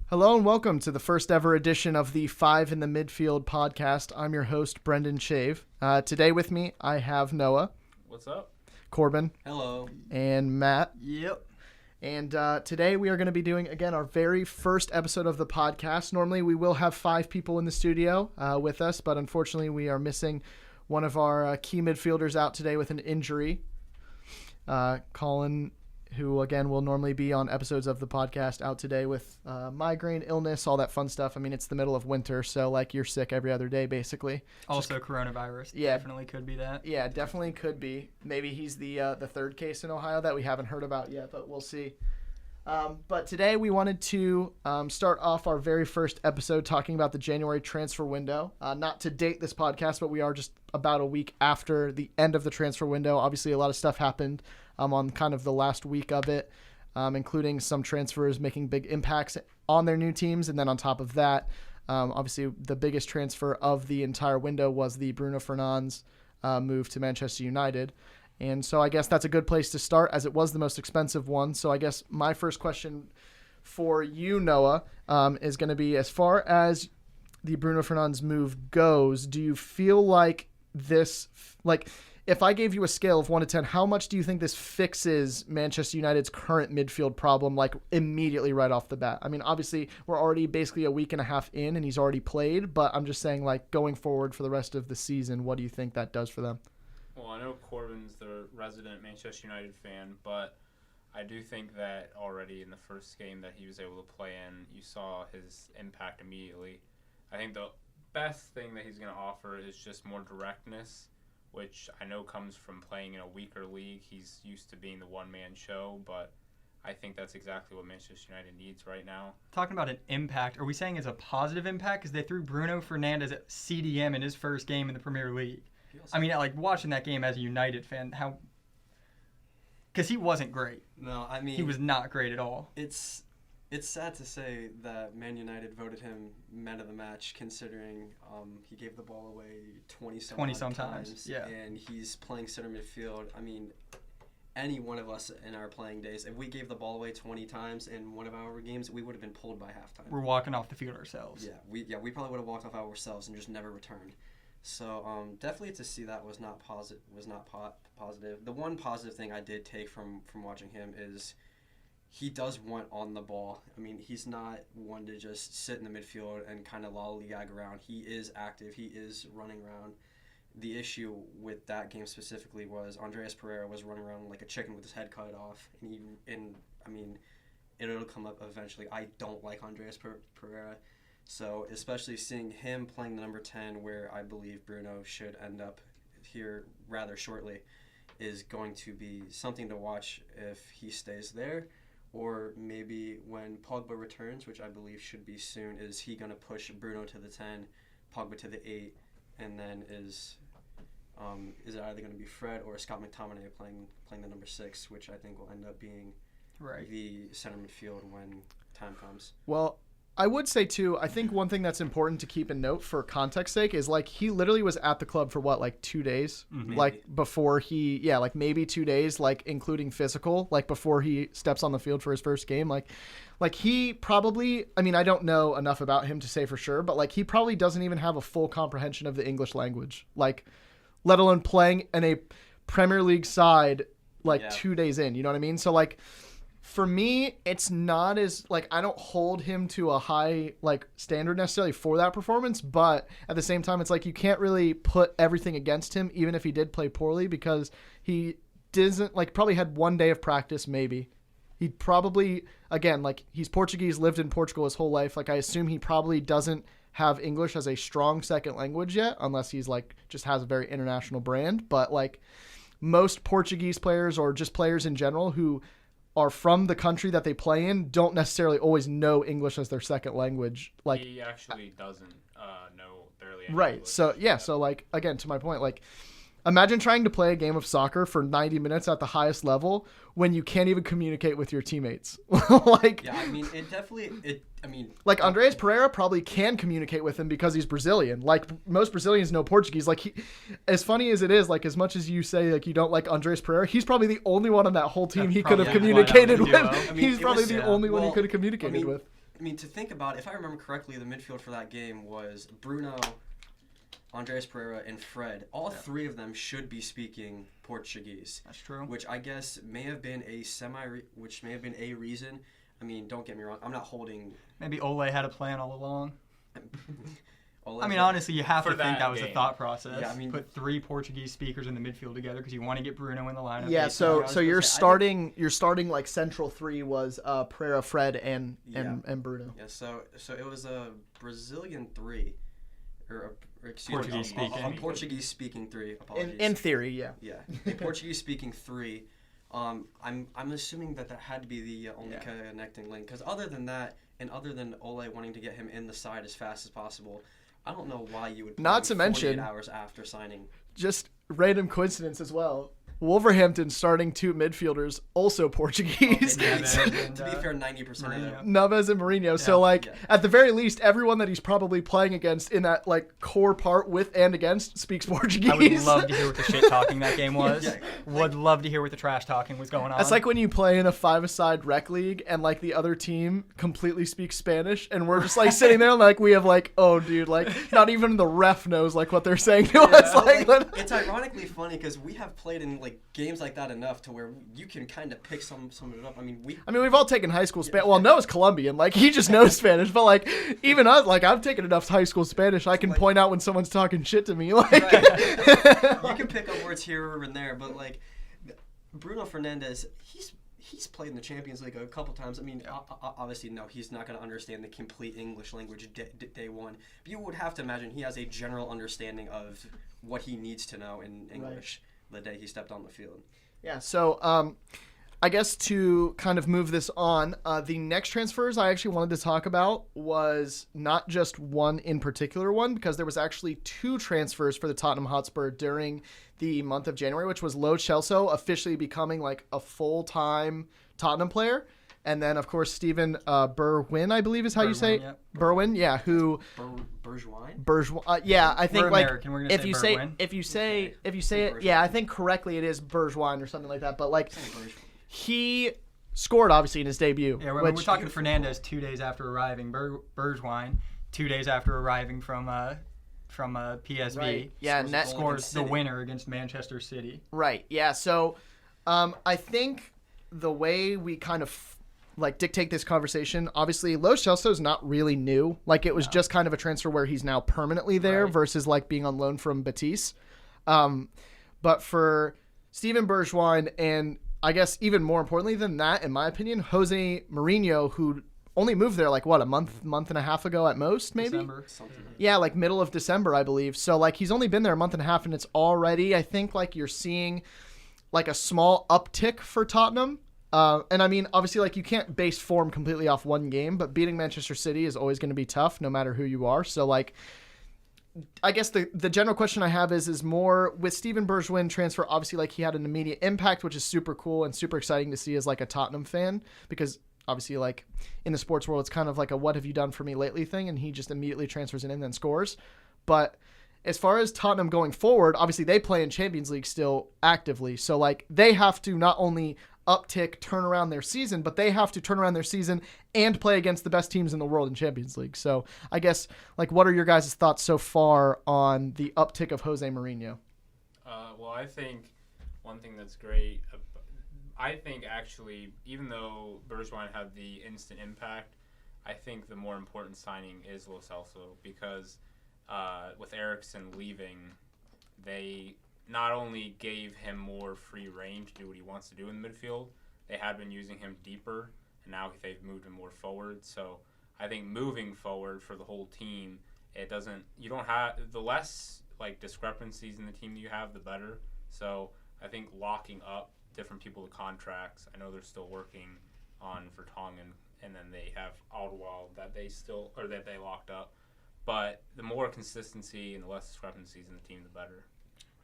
Hello and welcome to the first ever edition of the Five in the Midfield podcast. I'm your host, Brendan Shave. Today with me, I have Noah. What's up? Corbin. Hello. And Matt. Yep. And today we are going to be doing, again, our very first episode of the podcast. Normally we will have 5 people in the studio with us, but unfortunately we are missing one of our key midfielders out today with an injury. Colin, who, again, will normally be on episodes of the podcast, out today with migraine, illness, all that fun stuff. I mean, it's the middle of winter, so, like, you're sick every other day, basically. Also coronavirus. Yeah. Definitely could be that. Yeah, definitely could be. Maybe he's the third case in Ohio that we haven't heard about yet, but we'll see. But today we wanted to start off our very first episode talking about the January transfer window. Not to date this podcast, but we are just about a week after the end of the transfer window. Obviously, a lot of stuff happened on kind of the last week of it, including some transfers making big impacts on their new teams. And then on top of that, obviously the biggest transfer of the entire window was the Bruno Fernandes move to Manchester United. And so I guess that's a good place to start, as it was the most expensive one. So I guess my first question for you, Noah, is going to be, as far as the Bruno Fernandes move goes, do you feel like this, like, if I gave you a scale of 1 to 10, how much do you think this fixes Manchester United's current midfield problem, like, immediately right off the bat? I mean, obviously, we're already basically a week and a half in, and he's already played, but I'm just saying, like, going forward for the rest of the season, what do you think that does for them? Well, I know Corbin's the resident Manchester United fan, but I do think that already in the first game that he was able to play in, you saw his impact immediately. I think the best thing that he's going to offer is just more directness, which I know comes from playing in a weaker league. He's used to being the one-man show, but I think that's exactly what Manchester United needs right now. Talking about an impact, are we saying it's a positive impact? Because they threw Bruno Fernandes at CDM in his first game in the Premier League. I mean, like, watching that game as a United fan, because he wasn't great. No, I mean, he was not great at all. It's sad to say that Man United voted him man of the match, considering he gave the ball away 20-some times. Yeah. And he's playing center midfield. I mean, any one of us in our playing days, if we gave the ball away 20 times in one of our games, we would have been pulled by halftime. We're walking off the field ourselves. Yeah, we probably would have walked off ourselves and just never returned. So definitely to see that was not positive. The one positive thing I did take from watching him is he does want on the ball. I mean, he's not one to just sit in the midfield and kind of lollygag around. He is active. He is running around. The issue with that game specifically was Andreas Pereira was running around like a chicken with his head cut off. I mean, it'll come up eventually. I don't like Andreas Pereira. So especially seeing him playing the number 10, where I believe Bruno should end up here rather shortly, is going to be something to watch if he stays there. Or maybe when Pogba returns, which I believe should be soon, is he going to push Bruno to the 10, Pogba to the 8, and then is it either going to be Fred or Scott McTominay playing the number 6, which I think will end up being the center midfield when time comes. Well, I would say, too, I think one thing that's important to keep in note for context sake is, like, he literally was at the club for, what, like 2 days? Mm-hmm. Like, before like, maybe 2 days, like, including physical, like, before he steps on the field for his first game. Like he probably, I mean, I don't know enough about him to say for sure, but, like, he probably doesn't even have a full comprehension of the English language, like, let alone playing in a Premier League side, like, 2 days in, you know what I mean? So, like, for me, it's not as, like, I don't hold him to a high, like, standard necessarily for that performance, but at the same time, it's like you can't really put everything against him, even if he did play poorly, because he doesn't, like, probably had 1 day of practice, maybe. He probably, again, like, he's Portuguese, lived in Portugal his whole life. Like, I assume he probably doesn't have English as a strong second language yet, unless he's, like, just has a very international brand. But, like, most Portuguese players, or just players in general who are from the country that they play in, don't necessarily always know English as their second language. Like, he actually doesn't know barely any right. English. So yeah. So, like, again, to my point, like, imagine trying to play a game of soccer for 90 minutes at the highest level when you can't even communicate with your teammates. Like, yeah, I mean, like, Andreas Pereira probably can communicate with him because he's Brazilian. Like, most Brazilians know Portuguese. Like, as funny as it is, like, as much as you say, like, you don't like Andreas Pereira, he's probably the only one on that whole team he could have communicated with. I mean, he's probably the only one he could have communicated with. I mean, to think about, if I remember correctly, the midfield for that game was Bruno, Andres Pereira, and Fred. All three of them should be speaking Portuguese. That's true. Which I guess may have been a reason. I mean, don't get me wrong. I'm not holding. Maybe Ole had a plan all along. Ole, I mean, honestly, you have to think that that was game. the thought process. Yeah, I mean, put 3 Portuguese speakers in the midfield together because you want to get Bruno in the lineup. Yeah, based on what I was so gonna you're say. starting like central 3 was Pereira, Fred, and Bruno. Yeah, so it was a Brazilian 3, or excuse Portuguese me, speaking. a Portuguese speaking 3. Apologies. In theory, yeah. Yeah, a Portuguese speaking 3. I'm assuming that had to be the only connecting link, because other than that, and other than Ole wanting to get him in the side as fast as possible, I don't know why you would play Not to 48 mention- hours after signing. Just random coincidence as well. Wolverhampton starting 2 midfielders, also Portuguese. Okay, Neves to be and, fair, 90% of them. Mourinho. Neves and Mourinho. So, like, Yeah. at the very least, everyone that he's probably playing against in that, like, core part with and against speaks Portuguese. I would love to hear what the shit talking that game was. Yeah. Would love to hear what the trash talking was going on. That's like when you play in a 5-a-side rec league and, like, the other team completely speaks Spanish, and we're just, like, sitting there, like, we have, like, oh, dude, like, not even the ref knows, like, what they're saying to us. But, Like, like, it's ironically funny because we have played in like games like that enough to where you can kind of pick some of it up. I mean, we've all taken high school Spanish. Well, Noah's Colombian. Like, he just knows Spanish. But, like, even us, like, I've taken enough high school Spanish. I can point out when someone's talking shit to me. Like, you can pick up words here and there, but, like, Bruno Fernandes, he's played in the Champions League a couple times. I mean, obviously, no, he's not going to understand the complete English language day one. But you would have to imagine he has a general understanding of what he needs to know in English the day he stepped on the field. yeah, so I guess to kind of move this on, the next transfers I actually wanted to talk about was not just one in particular one, because there was actually 2 transfers for the Tottenham Hotspur during the month of January, which was Lo Celso officially becoming like a full-time Tottenham player. And then, of course, Stephen Bergwijn, I believe is how you say it. Yep. Bergwijn, yeah, who Bergwijn? yeah, I think We're like American. We're gonna if say you say Bergwijn. if you say it, Bergwijn. yeah, I think correctly it is Bergwijn or something like that. But like he scored obviously in his debut. Yeah, we're talking Fernandes 2 days after arriving. Bergwijn 2 days after arriving from PSV. Right. Yeah, Scores net a goal Scores against the City. winner against Manchester City. Right. Yeah. So, I think the way we kind of like dictate this conversation, obviously, Lo Celso is not really new. Like it was just kind of a transfer where he's now permanently there versus like being on loan from Betis. But for Steven Bergwijn and I guess even more importantly than that, in my opinion, Jose Mourinho, who only moved there like what, a month and a half ago at most, maybe? December. Something like that. Yeah, like middle of December, I believe. So like he's only been there a month and a half, and it's already, I think, like you're seeing like a small uptick for Tottenham. And I mean, obviously, like you can't base form completely off one game, but beating Manchester City is always going to be tough, no matter who you are. So like, I guess the general question I have is more with Steven Bergwijn transfer. Obviously, like he had an immediate impact, which is super cool and super exciting to see as like a Tottenham fan, because obviously, like in the sports world, it's kind of like a "what have you done for me lately" thing, and he just immediately transfers in and then scores. But as far as Tottenham going forward, obviously they play in Champions League still actively, so like they have to not only turn around their season, but they have to turn around their season and play against the best teams in the world in Champions League. So I guess, like, what are your guys' thoughts so far on the uptick of Jose Mourinho? Well, I think one thing that's great, I think actually, even though Bergwijn had the instant impact, I think the more important signing is Lo Celso, because with Eriksen leaving, they not only gave him more free reign to do what he wants to do in the midfield, they had been using him deeper, and now they've moved him more forward. So I think moving forward for the whole team, you don't have, the less like discrepancies in the team you have, the better. So I think locking up different people with contracts, I know they're still working on Vertonghen, and then they have Alderweireld that they locked up. But the more consistency and the less discrepancies in the team, the better.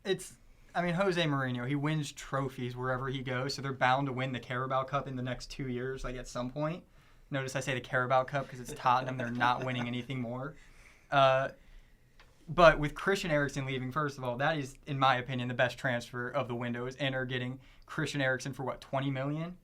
Jose Mourinho, he wins trophies wherever he goes, so they're bound to win the Carabao Cup in the next 2 years, like at some point. Notice I say the Carabao Cup because it's Tottenham. They're not winning anything more. But with Christian Eriksen leaving, first of all, that is, in my opinion, the best transfer of the window is Inter getting Christian Eriksen for, what, $20 million?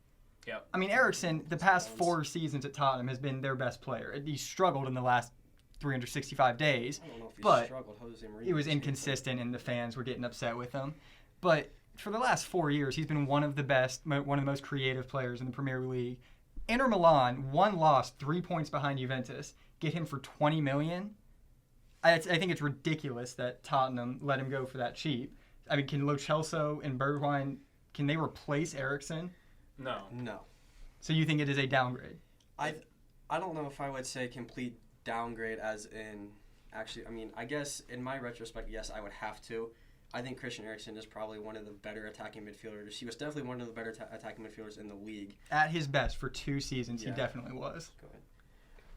Yep. I mean, Eriksen, the past 4 seasons at Tottenham has been their best player. He struggled in the last 365 days, I don't know if he but struggled. Jose Mourinho he was just inconsistent and the fans were getting upset with him. But for the last 4 years, he's been one of the best, one of the most creative players in the Premier League. Inter Milan, 1 loss, 3 points behind Juventus, get him for $20 million. I think it's ridiculous that Tottenham let him go for that cheap. I mean, can Lo Celso and Bergwijn, can they replace Eriksen? No. So you think it is a downgrade? I don't know if I would say complete downgrade as in actually. I mean, I guess in my retrospect, yes, I would have to. I think Christian Eriksen is probably one of the better attacking midfielders. He was definitely one of the better attacking midfielders in the league. At his best for 2 seasons, Yeah. he definitely was. Go ahead.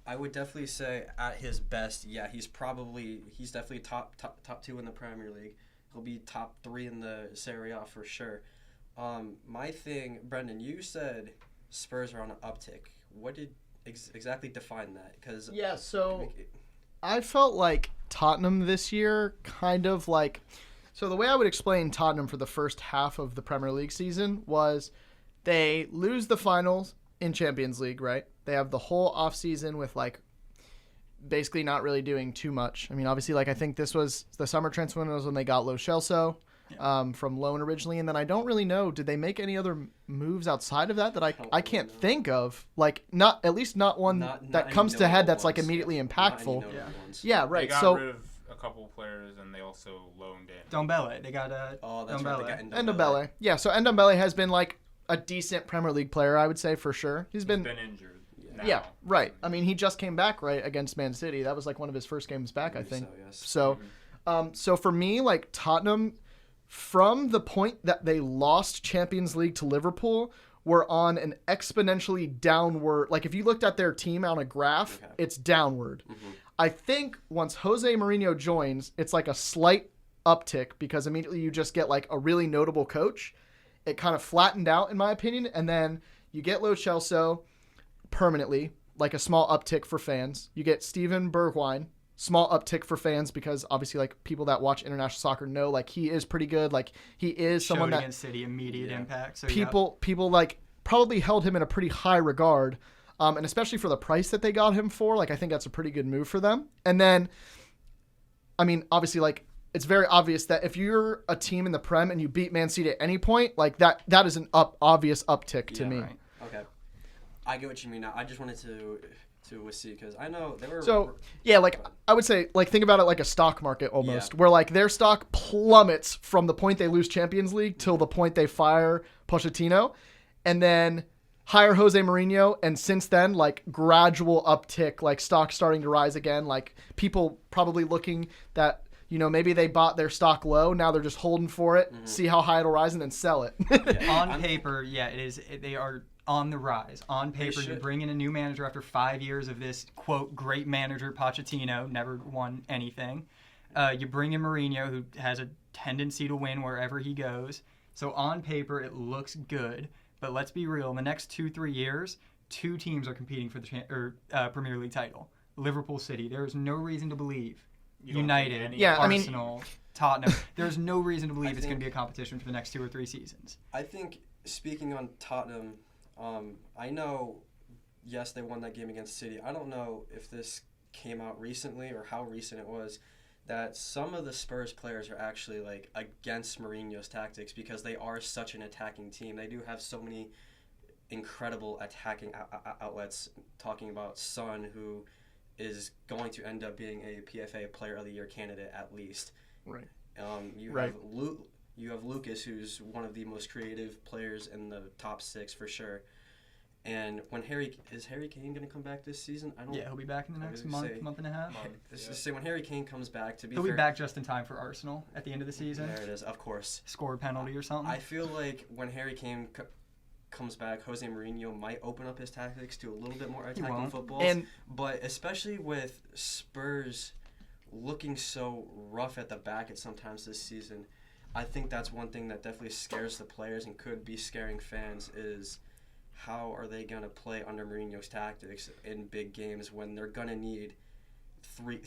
I would definitely say at his best, yeah, he's definitely top 2 in the Premier League. He'll be top 3 in the Serie A for sure. My thing, Brendan, you said Spurs are on an uptick. What did exactly define that? Because Yeah, so I felt like Tottenham this year kind of like... So the way I would explain Tottenham for the first half of the Premier League season was they lose the finals in Champions League, right? They have the whole offseason with like basically not really doing too much. I mean, obviously, like I think this was the summer transfer window was when they got Lo Celso from loan originally, and then I don't really know, did they make any other moves outside of that I can't think of? Like not at least not one that comes to head that's like immediately impactful. Yeah, right. They got So rid of a couple players, and they also loaned in. Ndombele, they got that's Ndombele. right. They got Ndombele. Yeah, so Ndombele has been like a decent Premier League player, I would say for sure. He's been injured. Now. Yeah, right. I mean, he just came back right against Man City. That was like one of his first games back, I think. So, yes. So for me, like Tottenham, from the point that they lost Champions League to Liverpool, were on an exponentially downward. Like if you looked at their team on a graph, it's downward. Mm-hmm. I think once Jose Mourinho joins, it's like a slight uptick because immediately you just get like a really notable coach. It kind of flattened out, in my opinion, and then you get Lo Celso permanently, like a small uptick for fans. You get Steven Bergwijn, small uptick for fans because obviously like people that watch international soccer know like he is pretty good. Like he is someone that against City, immediate impact. So people like probably held him in a pretty high regard, and especially for the price that they got him for. Like I think that's a pretty good move for them. And then, I mean, obviously like it's very obvious that if you're a team in the Prem and you beat Man City at any point, like that is an obvious uptick to me. Right. Okay. I get what you mean now. I just wanted to see because I know they were. So yeah, like I would say, like think about it like a stock market almost, where like their stock plummets from the point they lose Champions League till the point they fire Pochettino, and then hire Jose Mourinho, and since then like gradual uptick, like stock starting to rise again, like people probably looking that maybe they bought their stock low, now they're just holding for it, see how high it'll rise, and then sell it. On paper, it is. They are on the rise. On paper, you bring in a new manager after 5 years of this, quote, great manager, Pochettino, never won anything. You bring in Mourinho, who has a tendency to win wherever he goes. So on paper, it looks good. But let's be real. In the next 2-3 years, 2 teams are competing for the Premier League title. Liverpool City. There is no reason to believe. United, Arsenal, Tottenham. There's no reason to believe it's going to be a competition for the next 2 or 3 seasons. I think, speaking on Tottenham, I know, yes, they won that game against City. I don't know if this came out recently or how recent it was, that some of the Spurs players are actually like against Mourinho's tactics because they are such an attacking team. They do have so many incredible attacking outlets. Talking about Son, who is going to end up being a PFA Player of the Year candidate at least. Right. You have Lucas, who's one of the most creative players in the top 6 for sure. And is Harry Kane going to come back this season? He'll be back in the next month and a half. Say when Harry Kane comes back, he'll be back just in time for Arsenal at the end of the season. There it is, of course. Score a penalty or something. I feel like when Harry Kane comes back, Jose Mourinho might open up his tactics to a little bit more attacking football. But especially with Spurs looking so rough at the back at sometimes this season, I think that's one thing that definitely scares the players and could be scaring fans is how are they going to play under Mourinho's tactics in big games when they're going to need 3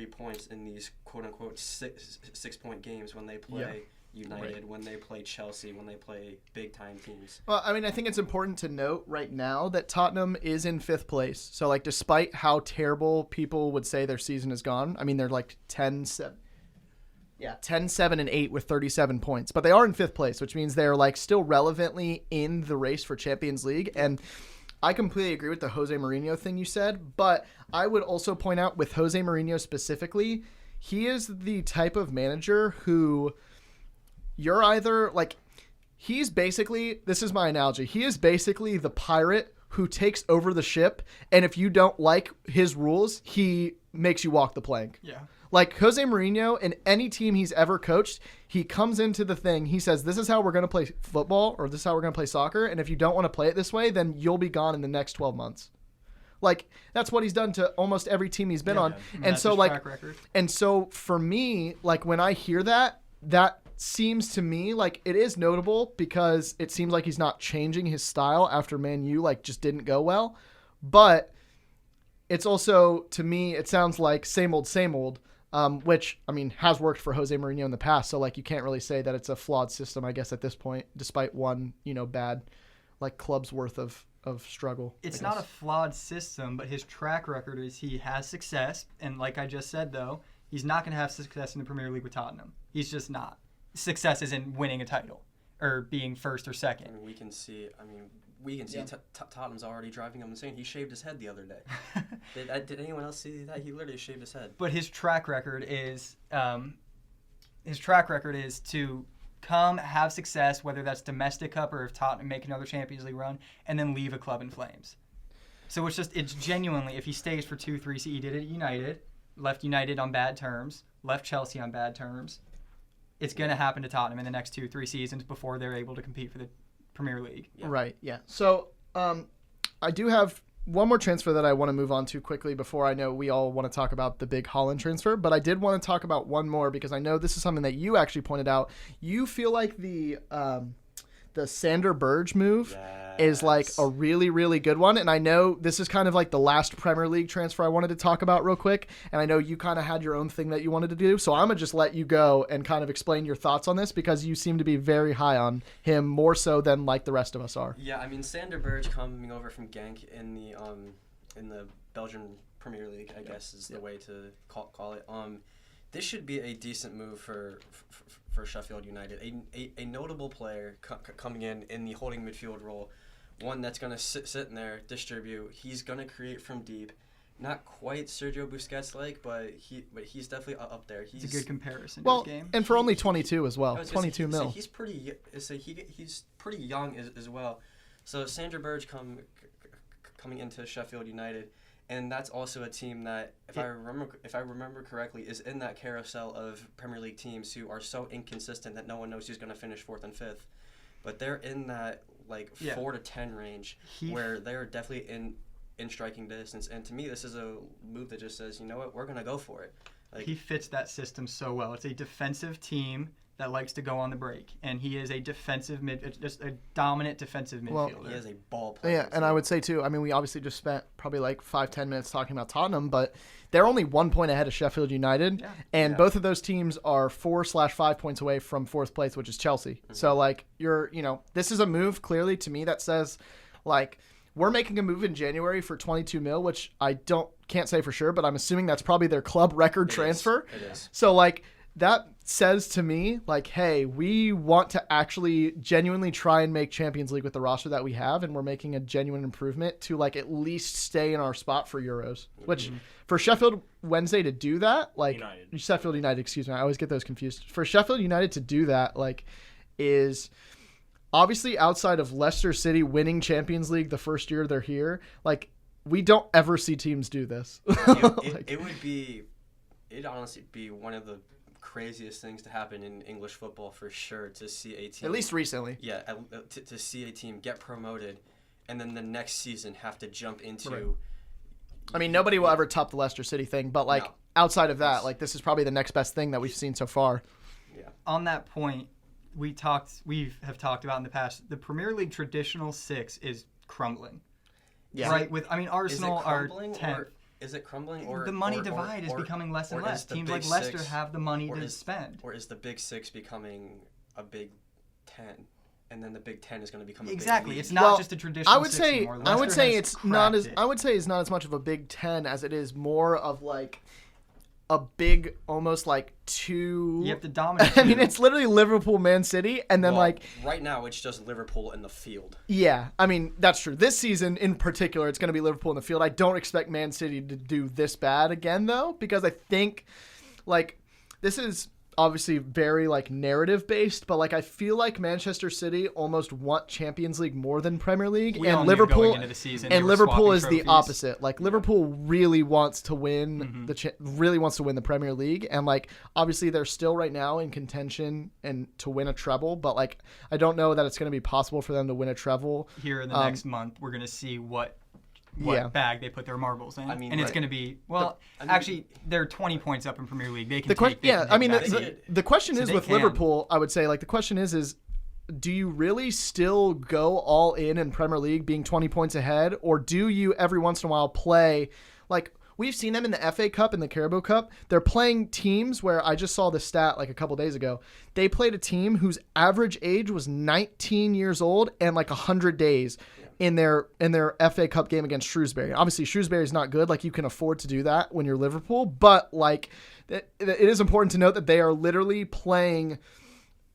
points in these quote-unquote 6-point games when they play United, when they play Chelsea, when they play big-time teams. Well, I mean, I think it's important to note right now that Tottenham is in 5th place. So, like, despite how terrible people would say their season has gone, I mean, they're like 10-7 and 8 with 37 points. But they are in 5th place, which means they're, like, still relevantly in the race for Champions League. And I completely agree with the Jose Mourinho thing you said. But I would also point out with Jose Mourinho specifically, he is the type of manager who you're either like, he's basically, this is my analogy, he is basically the pirate who takes over the ship, and if you don't like his rules, he makes you walk the plank. Yeah. Like Jose Mourinho, in any team he's ever coached, he comes into the thing, he says, this is how we're going to play football, or this is how we're going to play soccer, and if you don't want to play it this way, then you'll be gone in the next 12 months. Like, that's what he's done to almost every team he's been on. And so, like, and so for me, like, when I hear that, that seems to me like it is notable because it seems like he's not changing his style after Man U like just didn't go well. But it's also, to me, it sounds like same old, which, I mean, has worked for Jose Mourinho in the past. So, like, you can't really say that it's a flawed system, I guess, at this point, despite one, bad, like, club's worth of struggle. It's not a flawed system, but his track record is he has success. And like I just said, though, he's not going to have success in the Premier League with Tottenham. He's just not. Success isn't winning a title or being first or second. I mean, we can see Tottenham's already driving him insane. He shaved his head the other day. Did anyone else see that? He literally shaved his head. But his track record is to come, have success, whether that's domestic cup or if Tottenham make another Champions League run, and then leave a club in flames. So it's genuinely, if he stays for 2-3 seasons, he did it at United, left United on bad terms, left Chelsea on bad terms. It's going to happen to Tottenham in the next 2-3 seasons before they're able to compete for the Premier League. Yeah. Right, yeah. So I do have one more transfer that I want to move on to quickly before I know we all want to talk about the big Haaland transfer, but I did want to talk about one more because I know this is something that you actually pointed out. You feel like the Sander Berge move is like a really, really good one. And I know this is kind of like the last Premier League transfer I wanted to talk about real quick. And I know you kind of had your own thing that you wanted to do. So I'm going to just let you go and kind of explain your thoughts on this because you seem to be very high on him, more so than like the rest of us are. Yeah, I mean, Sander Berge coming over from Genk in the Belgian Premier League, I guess is the way to call it. This should be a decent move for Sheffield United. A notable player coming in the holding midfield role, one that's going to sit in there, distribute. He's going to create from deep. Not quite Sergio Busquets-like, but he's definitely up there. It's a good comparison to his game. And for only 22 as well. 22 mil. He's pretty young as well. So Sander Berge coming into Sheffield United. And that's also a team that, if I remember correctly, is in that carousel of Premier League teams who are so inconsistent that no one knows who's going to finish 4th and 5th. But they're in that 4 to 10 range where they're definitely in striking distance. And to me, this is a move that just says, you know what, we're going to go for it. He fits that system so well. It's a defensive team that likes to go on the break, and he is a just a dominant defensive midfielder. He is a ball player. Yeah, and I would say too, I mean, we obviously just spent probably 5-10 minutes talking about Tottenham, but they're only 1 point ahead of Sheffield United, and both of those teams are 4/5 points away from 4th place, which is Chelsea. Mm-hmm. So this is a move clearly to me that says we're making a move in January for 22 mil, which I can't say for sure, but I'm assuming that's probably their club record transfer. It is. So that says to me, hey, we want to actually genuinely try and make Champions League with the roster that we have, and we're making a genuine improvement to at least stay in our spot for Euros. Which for Sheffield Wednesday to do that, Sheffield United, excuse me, I always get those confused. For Sheffield United to do that, is obviously outside of Leicester City winning Champions League the first year they're here. We don't ever see teams do this. It'd honestly be one of the craziest things to happen in English football for sure, to see a team, at least recently, to see a team get promoted and then the next season have to jump into. Right. I mean, nobody will ever top the Leicester City thing, but no. Outside of that, this is probably the next best thing that we've seen so far. Yeah. On that point, we have talked about in the past, the Premier League traditional 6 is crumbling. Yeah. Right. Arsenal are 10th. Is it crumbling, or the money divide is becoming less and less? Teams like Leicester have the money to spend. Or is the Big 6 becoming a Big Ten, and then the Big Ten is going to become exactly. A big league. It's not just a traditional. I would six say anymore. I would Lester say has it's not as cracked it. I would say it's not as much of a Big Ten as it is more of like a big, almost like two. You have to dominate. I mean, it's literally Liverpool, Man City, and then Well, like right now it's just Liverpool in the field. yeah. I mean, that's true. This season in particular, it's going to be Liverpool in the field. I don't expect Man City to do this bad again though, because I think like this is obviously very like narrative based, but like I feel like Manchester City almost want Champions League more than Premier League, We all and knew Liverpool going into the season they and were Liverpool swapping is the trophies. opposite. Like Liverpool really wants to win Mm-hmm. really wants to win the Premier League, and like obviously they're still right now in contention and to win a treble, but like I don't know that it's going to be possible for them to win a treble. Here in the next month, we're gonna see what Yeah. bag they put their marbles in. I mean, and it's right. going to be, well, I mean- actually, they're 20 points up in Premier League. They can The question, take they can yeah, I mean, take back the question So is they with can. Liverpool, I would say, like, the question is, do you really still go all in Premier League being 20 points ahead, or do you every once in a while play, like, we've seen them in the FA Cup and the Carabao Cup. They're playing teams where I just saw the stat like a couple days ago. They played a team whose average age was 19 years old and like 100 days in their FA Cup game against Shrewsbury. Obviously, Shrewsbury is not good. Like, you can afford to do that when you're Liverpool, but like it is important to note that they are literally playing,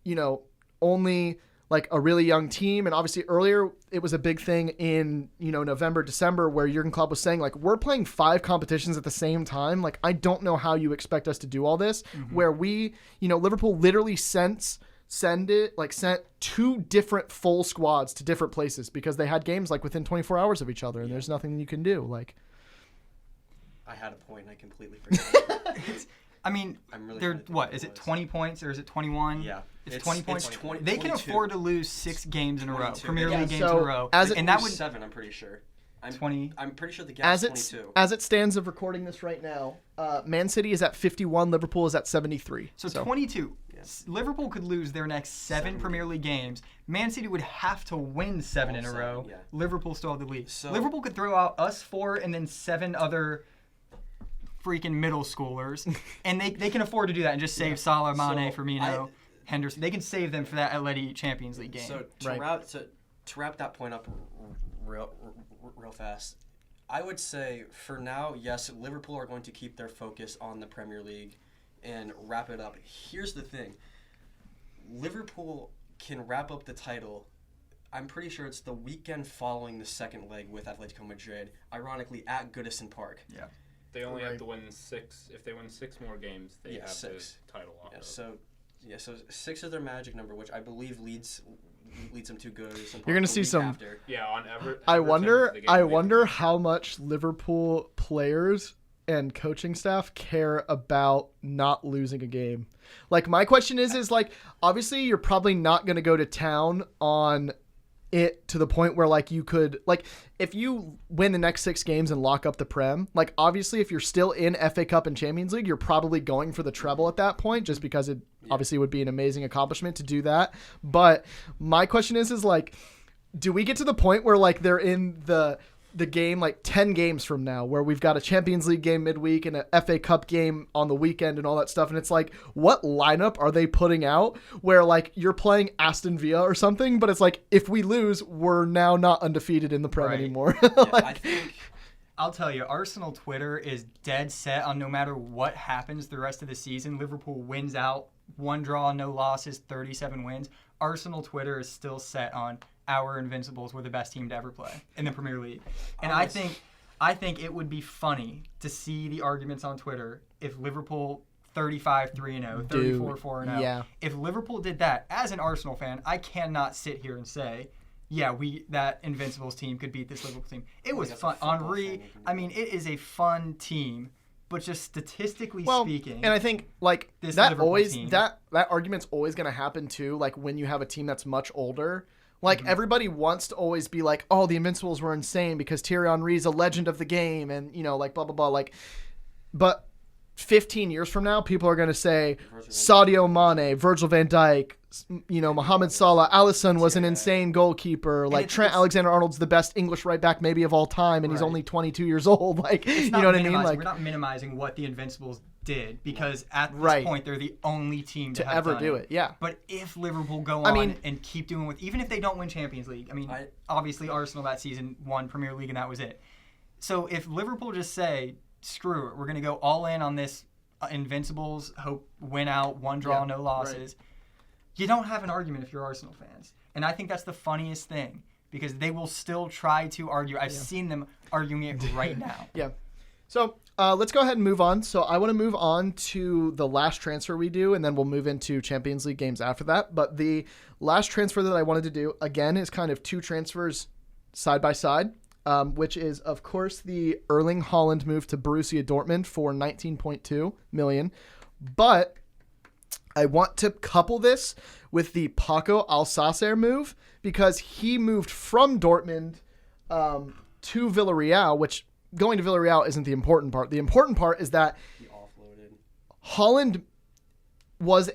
you know, only like a really young team. And obviously earlier it was a big thing in, you know, November, December, where Jurgen Klopp was saying like, we're playing 5 competitions at the same time. Like, I don't know how you expect us to do all this, where we, you know, Liverpool literally sent 2 different full squads to different places because they had games like within 24 hours of each other, and there's nothing you can do. Like, I had a point. I completely forgot. I mean, I'm really they're trying to think what what is it it was. 20 points or is it 21? Yeah. It's 20 points. 20, They can 22. afford to lose 6 games in a row, 22. Premier Yeah, League games so in a row, as it- and that would 7, I'm pretty sure. 20. I'm pretty sure the gap's as 22. it stands of recording this right now, Man City is at 51, Liverpool is at 73. So 22. Yeah. Liverpool could lose their next 7 7. Premier League games. Man City would have to win 7 All in a 7, row. yeah. Liverpool still have the lead. So- Liverpool could throw out us 4 and then 7 other freaking middle schoolers, and they can afford to do that and just save Salah, Mane, So, Firmino, Henderson. They can save them for that Atleti Champions League game. So to Right. wrap that point up real fast, I would say for now, yes, Liverpool are going to keep their focus on the Premier League and wrap it up. Here's the thing: Liverpool can wrap up the title. I'm pretty sure it's the weekend following the second leg with Atletico Madrid, ironically at Goodison Park. yeah. They only Right. have to win 6. If they win 6 more games, they Yeah, have 6. the title locked So 6 is their magic number, which I believe leads them to Goodison Park. You're gonna the see week some- after. Yeah, on Everton. I they wonder how much Liverpool players and coaching staff care about not losing a game. Like, my question is like, obviously you're probably not going to go to town on it to the point where like you could, like, if you win the next 6 games and lock up the Prem, like, obviously if you're still in FA Cup and Champions League, you're probably going for the treble at that point, just because it obviously would be an amazing accomplishment to do that. But my question is like, do we get to the point where like they're in the game like 10 games from now, where we've got a Champions League game midweek and a FA Cup game on the weekend and all that stuff, and it's like, what lineup are they putting out where like you're playing Aston Villa or something, but it's like, if we lose, we're now not undefeated in the Prem Right. anymore. Yeah, Like, I think I'll tell you, Arsenal Twitter is dead set on no matter what happens the rest of the season, Liverpool wins out, 1 draw, no losses, 37 wins. Arsenal Twitter is still set on our Invincibles were the best team to ever play in the Premier League. And I think it would be funny to see the arguments on Twitter if Liverpool 35-3-0, 34-4-0. yeah. If Liverpool did that, as an Arsenal fan, I cannot sit here and say, yeah, that Invincibles team could beat this Liverpool team. It was as a fun. football fan, Henri, you can do I mean, it is a fun team, but just statistically well, speaking, and I think like this that Liverpool always team- that argument's always going to happen too. Like, when you have a team that's much older, like Mm-hmm. everybody wants to always be like, oh, the Invincibles were insane because Thierry Henry's a legend of the game, and you know, like blah blah blah. Like, but 15 years from now, people are going to say Sadio Mane, Virgil van Dijk, Mohamed Salah, Alisson was an insane goalkeeper. Like Trent Alexander-Arnold's the best English right back maybe of all time, and he's only 22 years old. Like, you know what I mean? Like, we're not minimizing what the Invincibles did because at this point they're the only team to have ever done do it. Yeah. But if Liverpool go on and keep doing even if they don't win Champions League, obviously Arsenal that season won Premier League and that was it. So if Liverpool just say, screw it, we're going to go all in on this Invincibles, hope win out, one draw, no losses. Right. You don't have an argument if you're Arsenal fans. And I think that's the funniest thing because they will still try to argue. I've seen them arguing it right now. Yeah. So let's go ahead and move on. So I want to move on to the last transfer we do, and then we'll move into Champions League games after that. But the last transfer that I wanted to do, again, is kind of two transfers side by side. Which is, of course, the Erling Haaland move to Borussia Dortmund for 19.2 million. But I want to couple this with the Paco Alcacer move because he moved from Dortmund to Villarreal, which going to Villarreal isn't the important part. The important part is that he offloaded. Haaland was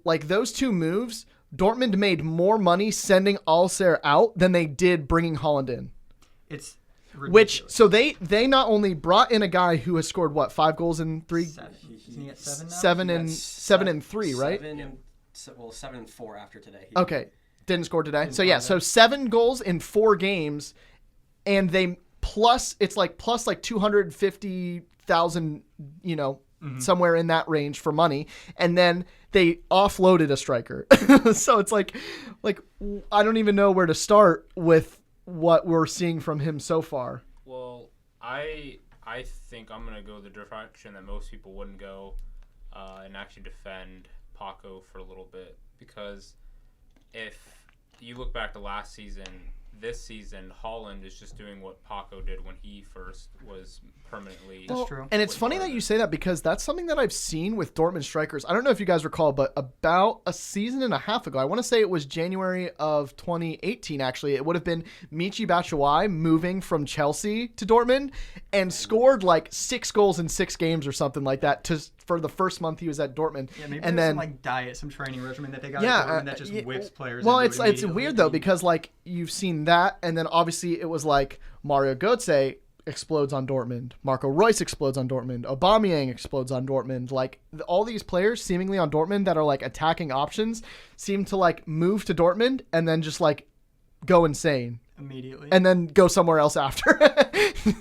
like those two moves, Dortmund made more money sending Alcacer out than they did bringing Haaland in. It's ridiculous. So they not only brought in a guy who has scored 5 goals in 3 7. Isn't he at 7 now? 7 and 3, right? 7 and 4 after today. Okay. Didn't score today. So 7 goals in 4 games and they plus 250,000, somewhere in that range for money, and then they offloaded a striker. So it's like I don't even know where to start with what we're seeing from him so far. Well, I think I'm going to go the direction that most people wouldn't go and actually defend Paco for a little bit, because if you look back to last season, this season, Haaland is just doing what Paco did when he first was permanently. That's true. And it's funny that you say that because that's something that I've seen with Dortmund strikers. I don't know if you guys recall, but about a season and a half ago, I want to say it was January of 2018, actually, it would have been Michy Batshuayi moving from Chelsea to Dortmund and scored 6 goals in 6 games or something like that for the first month he was at Dortmund. Yeah, maybe and there's then some diet, some training regimen that they got at Dortmund that just whips players. Well, it's weird though because you've seen that, and then obviously it was Mario Götze explodes on Dortmund, Marco Reus explodes on Dortmund, Aubameyang explodes on Dortmund. All these players seemingly on Dortmund that are attacking options seem to move to Dortmund and then just go insane immediately, and then go somewhere else after.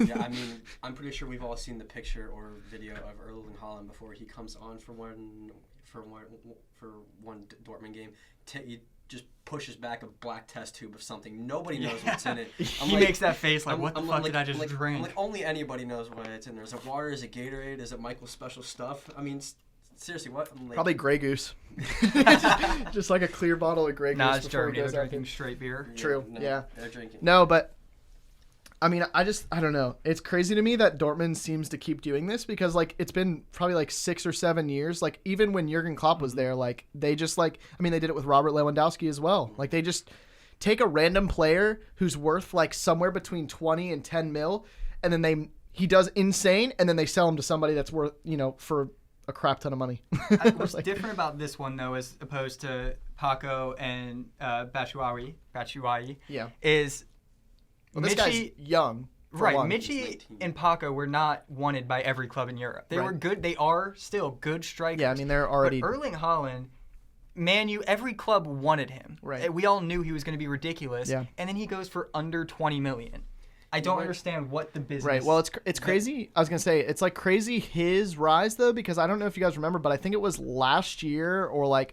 Yeah, I mean, I'm pretty sure we've all seen the picture or video of Erling Haaland before he comes on for one Dortmund game. He just pushes back a black test tube of something. Nobody knows what's in it. He makes that face what the fuck did I just drink? Only anybody knows what's in there. Is it water? Is it Gatorade? Is it Michael's special stuff? I mean, seriously, what? Probably Grey Goose. just a clear bottle of Grey Goose. Nah, it's Germany. They're drinking straight beer. True. Yeah. They're drinking. No, but I mean, I don't know. It's crazy to me that Dortmund seems to keep doing this because it's been probably 6 or 7 years. Even when Jurgen Klopp was there, they just they did it with Robert Lewandowski as well. They just take a random player who's worth somewhere between 20 and 10 mil, and then he does insane, and then they sell him to somebody that's worth, for a crap ton of money. What's different about this one though, as opposed to Paco and Batshuayi, is this guy's young. Right, Michy and Paco were not wanted by every club in Europe. They were good. They are still good strikers. Yeah, I mean they're already. But Erling Haaland, Man U, every club wanted him. Right. We all knew he was going to be ridiculous. Yeah. And then he goes for under 20 million. I don't understand what the business. Right. Well, it's crazy. I was gonna say it's crazy his rise though, because I don't know if you guys remember, but I think it was last year or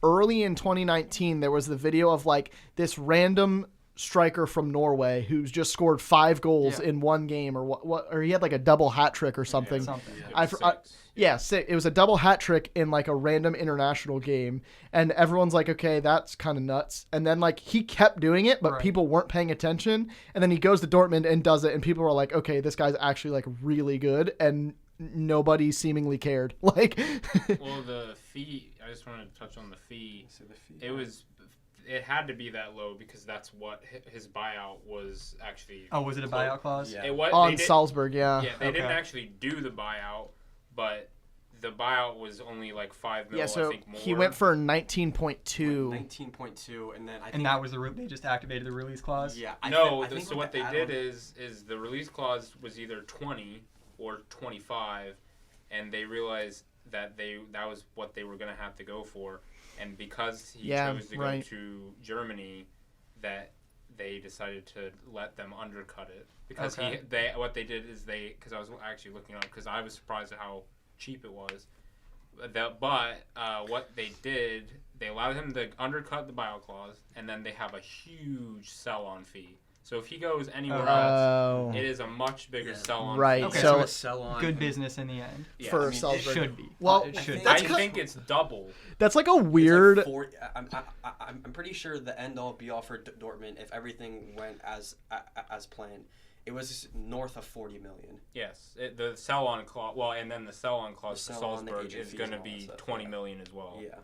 early in 2019 there was the video of this random striker from Norway who's just scored 5 goals in one game or he had a double hat trick or something. It was a double hat trick in a random international game, and everyone's okay, that's kind of nuts. And then he kept doing it, but people weren't paying attention, and then he goes to Dortmund and does it, and people were okay, this guy's actually really good, and nobody seemingly cared. Well, the fee, I just wanted to touch on the fee. It had to be that low because that's what his buyout was actually. Oh, was it a buyout clause? Yeah. On Salzburg, yeah. Yeah, they didn't actually do the buyout, but the buyout was only like $5 million. Yeah, so I think more. he went for 19.2. 19.2, and then I think And that was they just activated the release clause. yeah. So what they did is the release clause was either 20 or 25, and they realized that that was what they were going to have to go for, and because he chose to go to Germany, that they decided to let them undercut it because what they did is because I was actually looking up because I was surprised at how cheap it was. But what they did, they allowed him to undercut the buyout clause, and then they have a huge sell-on fee. So if he goes anywhere else, it is a much bigger sell-on fee. Right. Okay, so it's good business in the end. Yeah. for I mean, Salzburg. It should be. Well, it should. I think it's double. That's like a weird. I'm pretty sure the end-all be-all for Dortmund, if everything went as planned, it was north of 40 million. Yes, the sell-on clause. Well, and then the sell-on clause for sell-on, the Salzburg agent is fees going to and all that be stuff, 20 million as well. Yeah.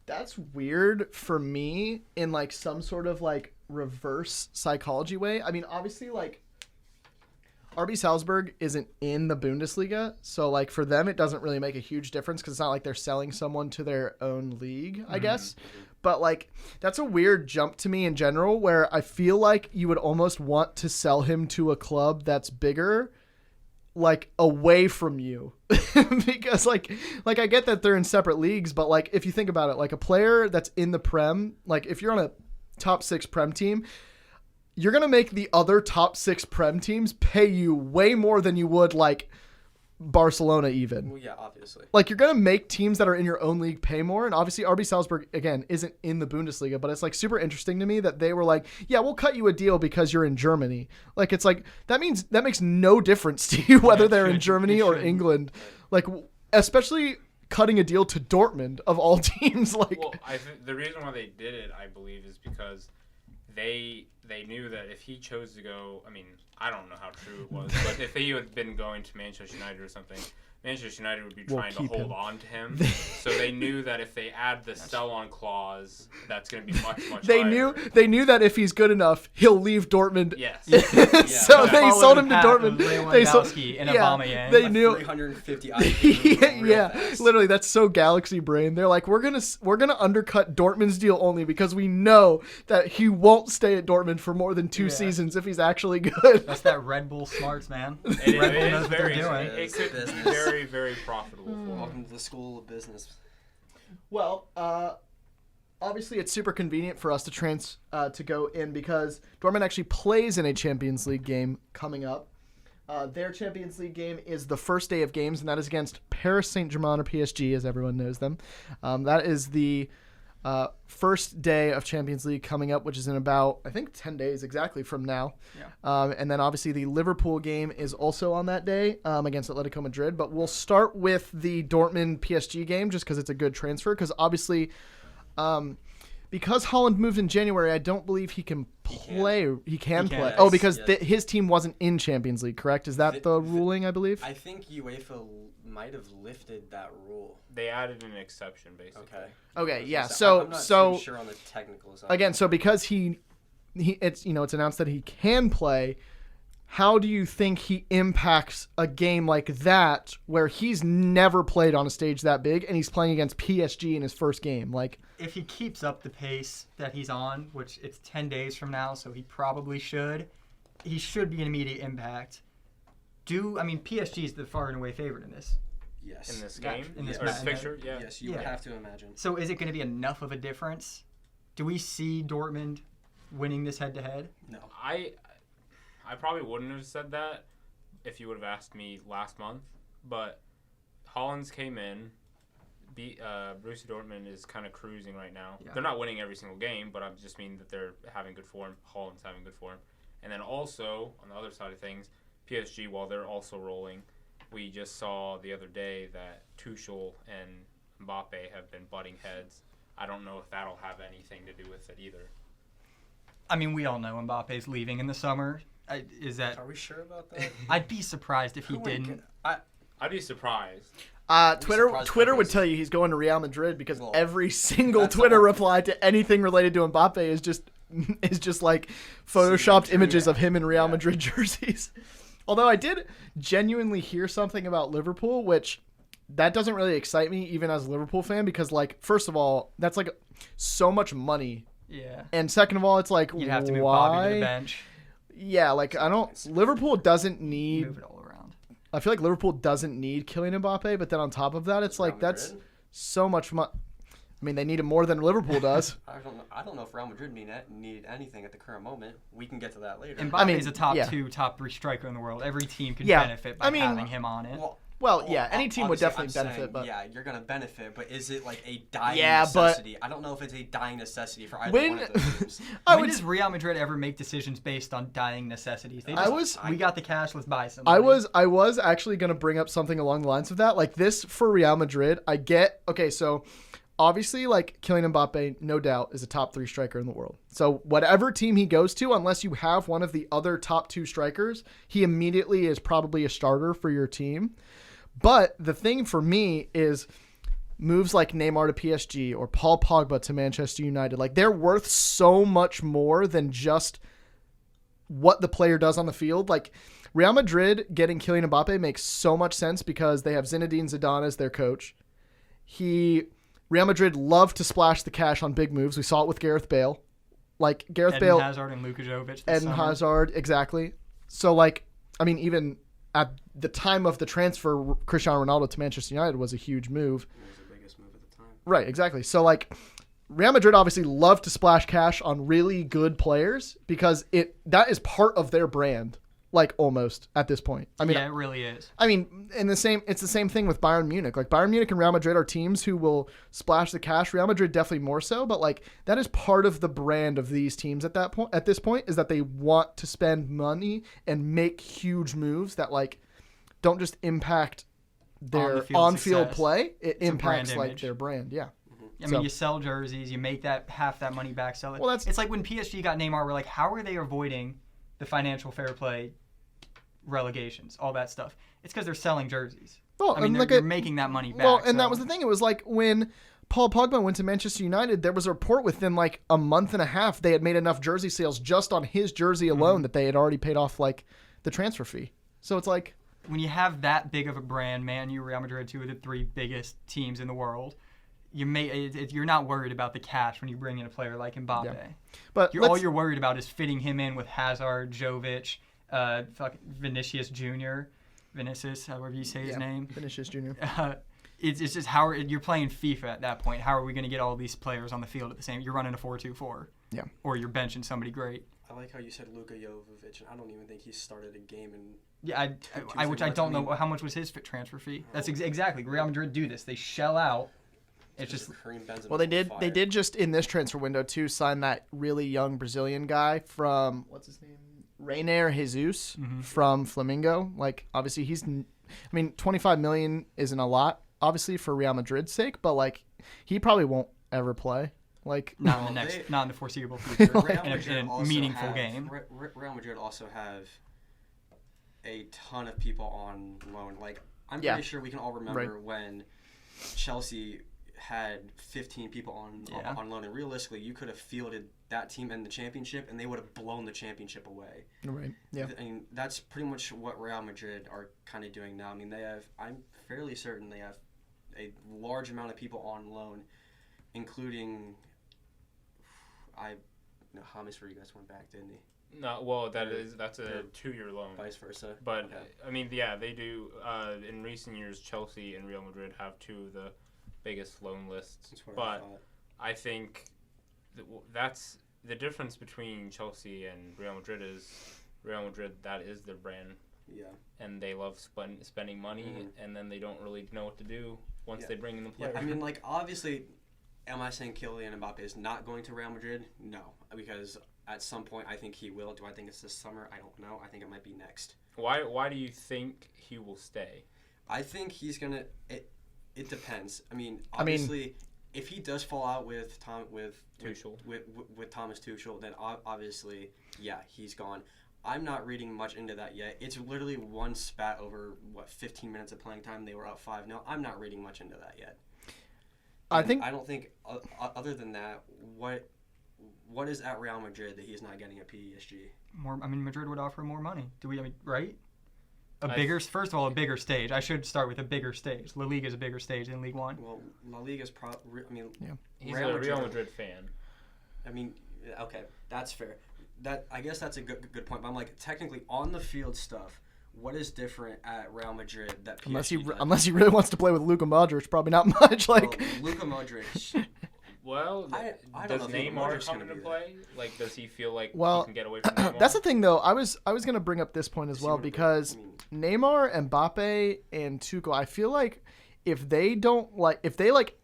That's weird for me in like some sort of like reverse psychology way. I mean, obviously, like RB Salzburg isn't in the Bundesliga, so like for them it doesn't really make a huge difference because it's not like they're selling someone to their own league, I guess. But like that's a weird jump to me in general, where I feel like you would almost want to sell him to a club that's bigger, like away from you, because like I get that they're in separate leagues, but like if you think about it, like a player that's in the Prem, like if you're on a top 6 Prem team, you're going to make the other top 6 Prem teams pay you way more than you would like Barcelona even. Well, yeah, obviously. Like you're going to make teams that are in your own league pay more. And obviously RB Salzburg, again, isn't in the Bundesliga, but it's like super interesting to me that they were like, yeah, we'll cut you a deal because you're in Germany. Like, it's like, that makes no difference to you whether they're in Germany or England. Like, especially cutting a deal to Dortmund of all teams. Like, well, the reason why they did it, I believe, is because they knew that if he chose to go, I mean, I don't know how true it was, but if he had been going to Manchester United or something, Manchester United would be trying to hold on to him. So they knew that if they add the sell-on clause, that's going to be much higher. They knew that if he's good enough, he'll leave Dortmund. Yes. So they sold him to Dortmund. They knew 350 yeah, literally, that's so galaxy brain. They're like, we're gonna undercut Dortmund's deal only because we know that he won't stay at Dortmund for more than 2 seasons if he's actually good. That's that Red Bull smarts, man. Red Bull knows what they're doing. It could be very, very profitable for them. Welcome to the school of business. Well, obviously it's super convenient for us to go in because Dortmund actually plays in a Champions League game coming up. Their Champions League game is the first day of games, and that is against Paris Saint-Germain, or PSG, as everyone knows them. That is the first day of Champions League coming up, which is in about, I think, 10 days exactly from now. Yeah. And then obviously the Liverpool game is also on that day against Atletico Madrid. But we'll start with the Dortmund PSG game just because it's a good transfer. Because obviously, because Haaland moved in January, I don't believe he can play. He can play. Oh, because his team wasn't in Champions League, correct? Is that the ruling, I believe? I think UEFA might have lifted that rule. They added an exception, basically. Okay, yeah. I'm not too sure on the technicals. Again, so because it's announced that he can play, how do you think he impacts a game like that where he's never played on a stage that big and he's playing against PSG in his first game? Like, if he keeps up the pace that he's on, which it's 10 days from now, so he probably should, he should be an immediate impact. PSG is the far and away favorite in this. Yes. In this game? In this picture? Yeah. Yes, you would have to imagine. So is it going to be enough of a difference? Do we see Dortmund winning this head-to-head? No. I probably wouldn't have said that if you would have asked me last month, but Haaland's came in. Borussia Dortmund is kind of cruising right now. Yeah. They're not winning every single game, but I just mean that they're having good form. Haaland's having good form. And then also, on the other side of things, PSG, while they're also rolling, we just saw the other day that Tuchel and Mbappe have been butting heads. I don't know if that'll have anything to do with it either. I mean, we all know Mbappe's leaving in the summer. Are we sure about that? I'd be surprised if he didn't. I'd be surprised. Twitter would tell you he's going to Real Madrid because every single Twitter reply to anything related to Mbappe is just like photoshopped images of him in Real Madrid jerseys. Although I did genuinely hear something about Liverpool, which that doesn't really excite me even as a Liverpool fan because, like, first of all, that's like so much money. Yeah. And second of all, it's like, You'd have to move why? Bobby to the bench. Yeah, like, Liverpool doesn't need. Move it all around. I feel like Liverpool doesn't need Kylian Mbappe, but then on top of that, it's like, that's so much money. I mean, they need him more than Liverpool does. I don't know if Real Madrid need anything at the current moment. We can get to that later. Mbappe is a top 2, top 3 striker in the world. Every team could benefit by having him on it. Well, yeah, any team would definitely benefit. Saying, but yeah, you're gonna benefit, but is it like a dying Yeah, necessity? I don't know if it's a dying necessity for either one of those teams. When does Real Madrid ever make decisions based on dying necessities? They just, we got the cash, let's buy something. I was actually gonna bring up something along the lines of that. Like this for Real Madrid, I get okay, so obviously, like, Kylian Mbappe, no doubt, is a top 3 striker in the world. So whatever team he goes to, unless you have one of the other top 2 strikers, he immediately is probably a starter for your team. But the thing for me is moves like Neymar to PSG or Paul Pogba to Manchester United. Like, they're worth so much more than just what the player does on the field. Like, Real Madrid getting Kylian Mbappe makes so much sense because they have Zinedine Zidane as their coach. Real Madrid love to splash the cash on big moves. We saw it with Gareth Bale. Like, Gareth Bale. Hazard and Luka Jovic. Hazard, exactly. So, like, I mean, even at the time of the transfer, Cristiano Ronaldo to Manchester United was a huge move. It was the biggest move at the time. Right, exactly. So, like, Real Madrid obviously love to splash cash on really good players because that is part of their brand. Like, almost at this point. I mean, yeah, it really is. I mean, it's the same thing with Bayern Munich. Like, Bayern Munich and Real Madrid are teams who will splash the cash. Real Madrid definitely more so, but like that is part of the brand of these teams at that point. At this point, is that they want to spend money and make huge moves that like don't just impact their on-field play. It impacts like their brand. Yeah. I mean, you sell jerseys, you make that half that money back, sell it. Well, it's like when PSG got Neymar, we're like, how are they avoiding the financial fair play relegations, all that stuff? It's because they're selling jerseys. Well, I mean, they're making that money back. Well, and that was the thing. It was like when Paul Pogba went to Manchester United, there was a report within like a month and a half they had made enough jersey sales just on his jersey alone that they had already paid off like the transfer fee. So it's like when you have that big of a brand, Man U, Real Madrid, 2 of the 3 biggest teams in the world, you're not worried about the cash when you bring in a player like Mbappe. Yeah. But all you're worried about is fitting him in with Hazard, Jovic, Vinicius Jr., Vinicius, however you say his name. Vinicius Jr. It's just you're playing FIFA at that point. How are we going to get all these players on the field at the same? You're running a 4-2-4. Yeah. Or you're benching somebody great. I like how you said Luka Jovic, and I don't even think he started a game in. Yeah, which I don't know how much was his transfer fee. That's exactly Real Madrid do this. They shell out. It's just well, they did just in this transfer window too sign that really young Brazilian guy from what's his name, Reiner Jesus from Flamengo. Like obviously he's, I mean 25 million isn't a lot obviously for Real Madrid's sake, but like he probably won't ever play. Like not in the foreseeable future in a meaningful game. Real Madrid also have a ton of people on loan. Like I'm pretty sure we can all remember when Chelsea had 15 people on loan, and realistically, you could have fielded that team in the championship, and they would have blown the championship away. Right. Yeah. I mean, that's pretty much what Real Madrid are kind of doing now. I mean, I'm fairly certain they have a large amount of people on loan, including James Rodriguez went back, didn't he? No, well, that's a 2-year loan. Vice versa. But okay. I mean, yeah, they do. In recent years, Chelsea and Real Madrid have 2 of the biggest loan lists. But I think that's the difference between Chelsea and Real Madrid is Real Madrid, that is their brand. Yeah. And they love spending money, and then they don't really know what to do once they bring in the player. Yeah, I mean, like, obviously, am I saying Kylian Mbappe is not going to Real Madrid? No, because at some point I think he will. Do I think it's this summer? I don't know. I think it might be next. Why do you think he will stay? I think he's going to... It depends. I mean, obviously, if he does fall out with Tuchel, with Thomas Tuchel, then obviously, yeah, he's gone. I'm not reading much into that yet. It's literally one spat over 15 minutes of playing time. They were up 5-0. I'm not reading much into that yet. I don't think other than that, what is at Real Madrid that he's not getting at PSG? More. I mean, Madrid would offer more money. Right? First of all, a bigger stage. I should start with a bigger stage. La Liga is a bigger stage than League One. Well, La Liga's he's a Real Madrid fan. I mean, okay, that's fair. I guess that's a good point. But I'm like, technically, on the field stuff, what is different at Real Madrid that PSG unless he really wants to play with Luka Modric, probably not much. Like Luka Modric. Well, I don't does know if Neymar Modric's come gonna into be play? Like, does he feel like he Well, can get away from Neymar? that's the thing, though. I was going to bring up this point as well because Neymar, Mbappe, and Tuchel, I feel like if they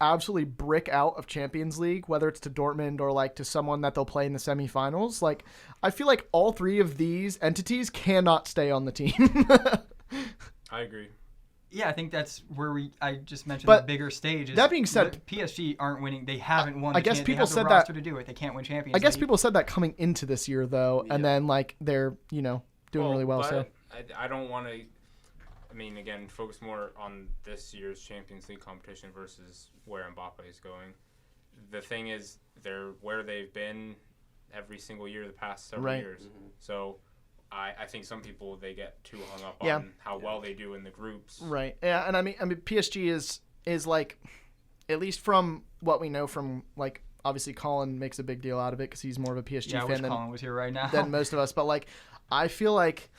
absolutely brick out of Champions League, whether it's to Dortmund or like to someone that they'll play in the semifinals, like I feel like all three of these entities cannot stay on the team. I agree. Yeah, I think that's where I just mentioned But the bigger stage. that being said, PSG aren't winning. They haven't won. I guess people they have said the that- roster to do it. They can't win Champions I guess League. people said that coming into this year, though, and then like they're doing really well. But So I don't want to. I mean, again, focus more on this year's Champions League competition versus where Mbappe is going. The thing is, they're where they've been every single year the past several years. Mm-hmm. So I think some people, they get too hung up Yeah. on how well they do in the groups. right, yeah, and I mean PSG is like, at least from what we know from like obviously Colin makes a big deal out of it because he's more of a PSG I wish fan Colin was here right now. than most of us, but like I feel like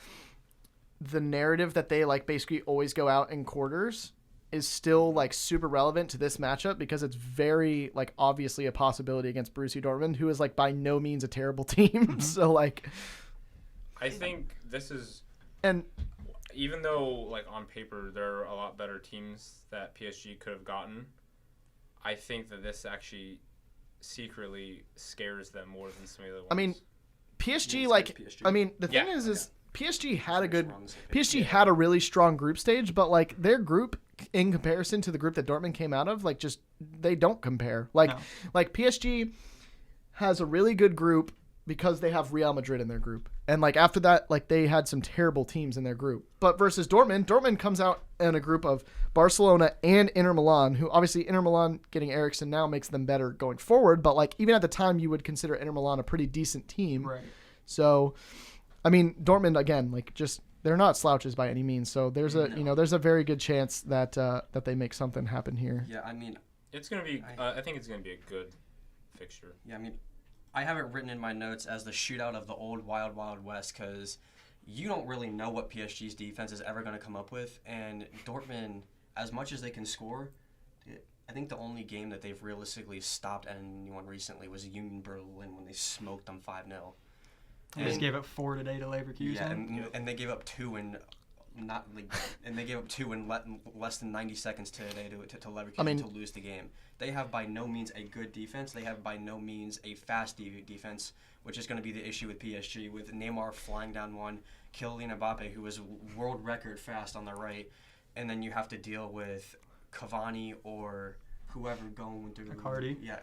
the narrative that they like basically always go out in quarters is still like super relevant to this matchup because it's very like obviously a possibility against Borussia Dortmund, who is like by no means a terrible team. So like, I think this is, and even though like on paper there are a lot better teams that PSG could have gotten, I think that this actually secretly scares them more than some of the other ones. I mean, PSG It's like PSG. I mean the thing Yeah. is PSG had a good We're on the same page. PSG had a really strong group stage, but like their group in comparison to the group that Dortmund came out of, like just they don't compare. Like No. like PSG has a really good group because they have Real Madrid in their group. And like after that, like they had some terrible teams in their group. But versus Dortmund comes out in a group of Barcelona and Inter Milan, who obviously Inter Milan getting Eriksen now makes them better going forward, but like even at the time you would consider Inter Milan a pretty decent team. Right. So I mean, Dortmund again, like just they're not slouches by any means. So there's there's a very good chance that that they make something happen here. Yeah, I mean, it's gonna be. I think it's gonna be a good fixture. Yeah, I mean, I have it written in my notes as the shootout of the old Wild Wild West because you don't really know what PSG's defense is ever going to come up with. And Dortmund, as much as they can score, I think the only game that they've realistically stopped anyone recently was Union Berlin when they smoked them 5-0. They just gave up 4 today to Leverkusen. Yeah, and they gave up 2 in less than 90 seconds today to Leverkusen to lose the game. They have by no means a good defense. They have by no means a fast defense, which is going to be the issue with PSG, with Neymar flying down one, Kylian Mbappe, who is world record fast on the right, and then you have to deal with Cavani or whoever going through Icardi. Yeah,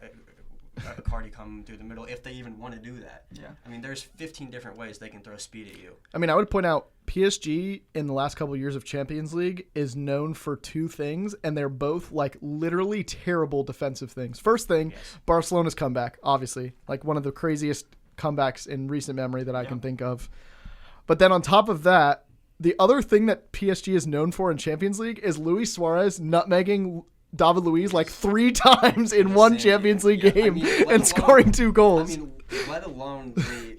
Icardi come through the middle if they even want to do that. Yeah. I mean, there's 15 different ways they can throw speed at you. I mean, I would point out PSG in the last couple of years of Champions League is known for 2 things, and they're both like literally terrible defensive things. First thing, Barcelona's comeback, obviously, like one of the craziest comebacks in recent memory that I can think of. But then on top of that, the other thing that PSG is known for in Champions League is Luis Suarez nutmegging David Luiz like 3 times in one Champions League game and scoring 2 goals. I mean, let alone the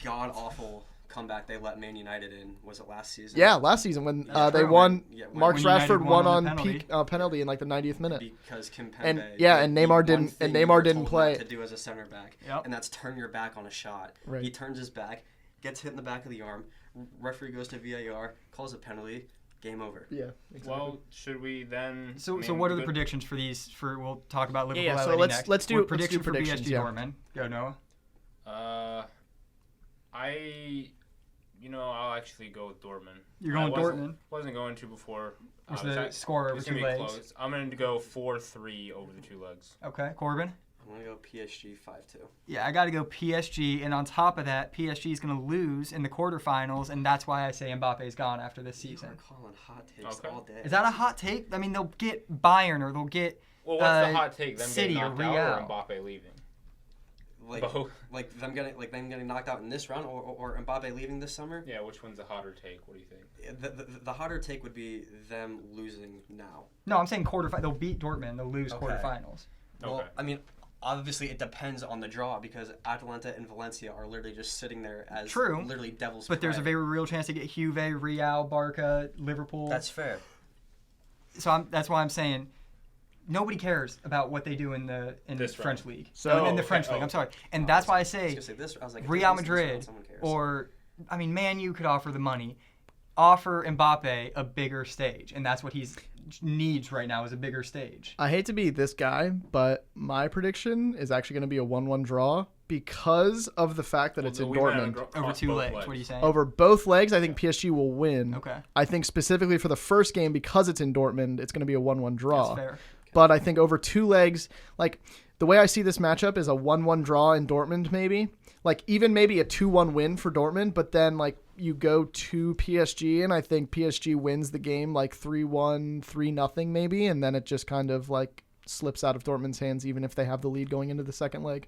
god-awful comeback they let Man United in. Was it last season? Yeah, last season when they true. won, When Marcus United Rashford won won on on the penalty in like the 90th minute. Because Kimpembe And did Neymar the one didn't- thing and you Neymar were didn't told play. not to do as a center back, Yep. and that's turn your back on a shot. Right. He turns his back, gets hit in the back of the arm. Referee goes to VAR, calls a penalty. Game over. Yeah. Well, should we then? So I mean, what are the good- predictions for these? We'll talk about Liverpool. Yeah, so LA let's next. do What prediction for predictions, PSG yeah. Dortmund. Go Noah. I'll actually go with Dortmund. You're going I Dortmund. wasn't going to before. What's It's the act- score over it's 2 gonna be legs? close. I'm going to go 4-3 over the 2 legs. Okay, Corbin. I'm gonna go PSG 5-2. Yeah, I got to go PSG, and on top of that, PSG is going to lose in the quarterfinals, and that's why I say Mbappe's gone after this season. You're calling hot takes Okay. all day. Is that a hot take? I mean, they'll get Bayern or they'll get Well, what's the hot take? Them City getting or knocked out Real. or Mbappe leaving? Both. like them getting knocked out in this round, or Mbappe leaving this summer. Yeah, which one's a hotter take? What do you think? The hotter take would be them losing now. No, I'm saying quarterfinals. They'll beat Dortmund. They'll lose Okay. quarterfinals. Well, Okay. I mean, obviously it depends on the draw because Atalanta and Valencia are literally just sitting there as True. literally devils. But there's a very real chance to get Juve, Real, Barca, Liverpool. That's fair. So that's why I'm saying nobody cares about what they do in the This French round. league. So- in the French okay. league. I'm sorry, and that's why I say I was like, if Real they lose this round, Madrid someone cares. or I mean, Man U could offer the money, offer Mbappe a bigger stage, and that's what he needs right now is a bigger stage. I hate to be this guy, but my prediction is actually going to be a 1-1 draw because of the fact that it's in Dortmund. Over 2 legs. What are you saying? Over both legs, I think PSG will win. Okay, I think specifically for the first game, because it's in Dortmund, it's going to be a 1-1 draw. that's fair. But I think over 2 legs, like the way I see this matchup is a 1-1 draw in Dortmund maybe. Like even maybe a 2-1 win for Dortmund, but then like you go to PSG and I think PSG wins the game like 3-1, 3-0 maybe, and then it just kind of like slips out of Dortmund's hands even if they have the lead going into the second leg.